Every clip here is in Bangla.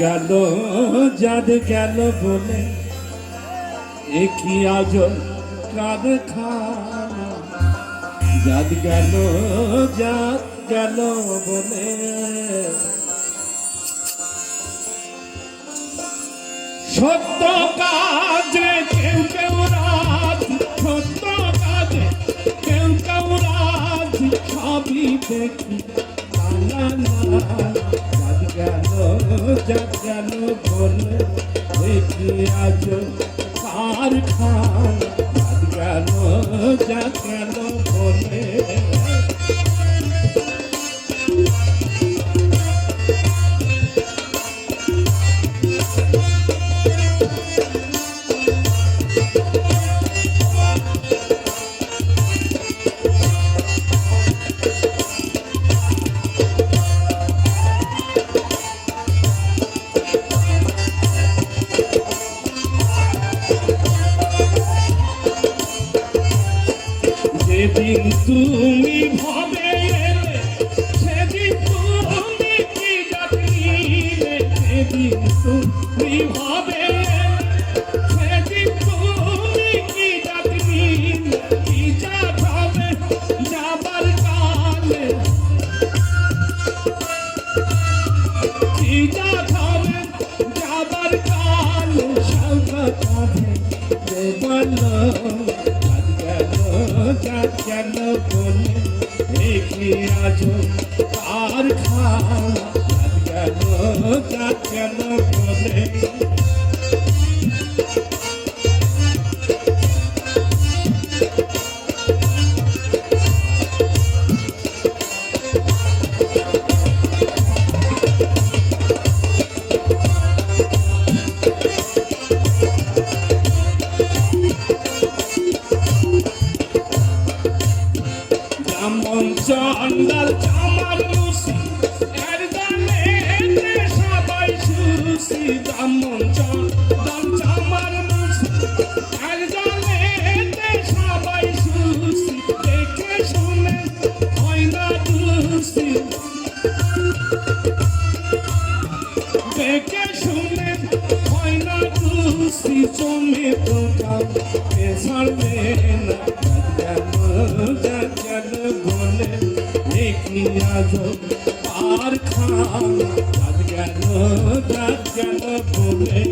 গেল যাদ গেল বলে একই আজ কারখানা। যাদ গেল বলে সত্য কাজে কেউ কেউ রাজ, সত্য কাজে কেউ কেউ রাজ, সবই দেখি যাদ গেল বলে দেখি আজ কারখানা। যাদ গেল বলে সেদিন তুমি ভাবে এলে, সেদিন তুমি কি জাত নিলে। সেদিন তুমি ভাবে এলে, সেদিন তুমি কি জাত নিলে। কি জাত হবে যাবার কালে, কি জাত হবে যাবার কালে। সব কাঁধে বলো যাদ গেল বলে দেখি আজ কারখানা। যাদ গেল বলে চন্ডাল চামার মুসি এর দানে সবাই সুসি। ব্রাহ্মণ চন্ডাল চামার মুসি এর দানে সবাই সুসি। দেখে শুনে হয় না দুসি, দেখে শুনে হয় না দুসি। জমে তো কাউকে ছাড়বে না। যাদ গেল বলে দেখি আজ কারখানা। যাদ গেল বলে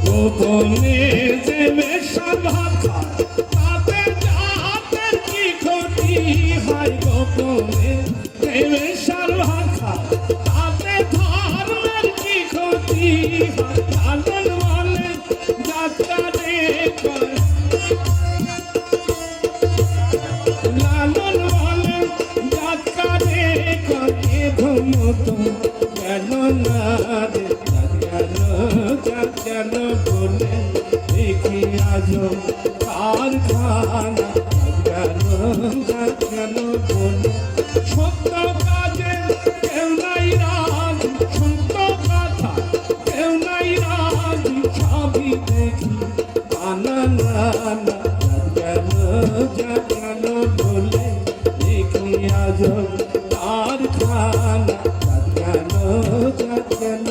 গোপনে যে মেশাল ভাত খায় তাতে জাতের কি ক্ষতি হয়। গোপনে যে মেশাল ভাত খায় তাতে ধর্মের কি ক্ষতি হয়। লালন বলে যাত্রা দেখয়, লালন বলে যাত্রা দেখয়। এ ধমতো গেল না রে। যাদ গেল বলে দেখি আজ কারখানা। যাদ গেল বলে সত্য কাজে কেউ নাই রাজ, সত্য কথা কেউ নাই রাজ, সবই দেখি আনা। যাদ গেল বলে দেখি আজ কারখানা। যাদ গেল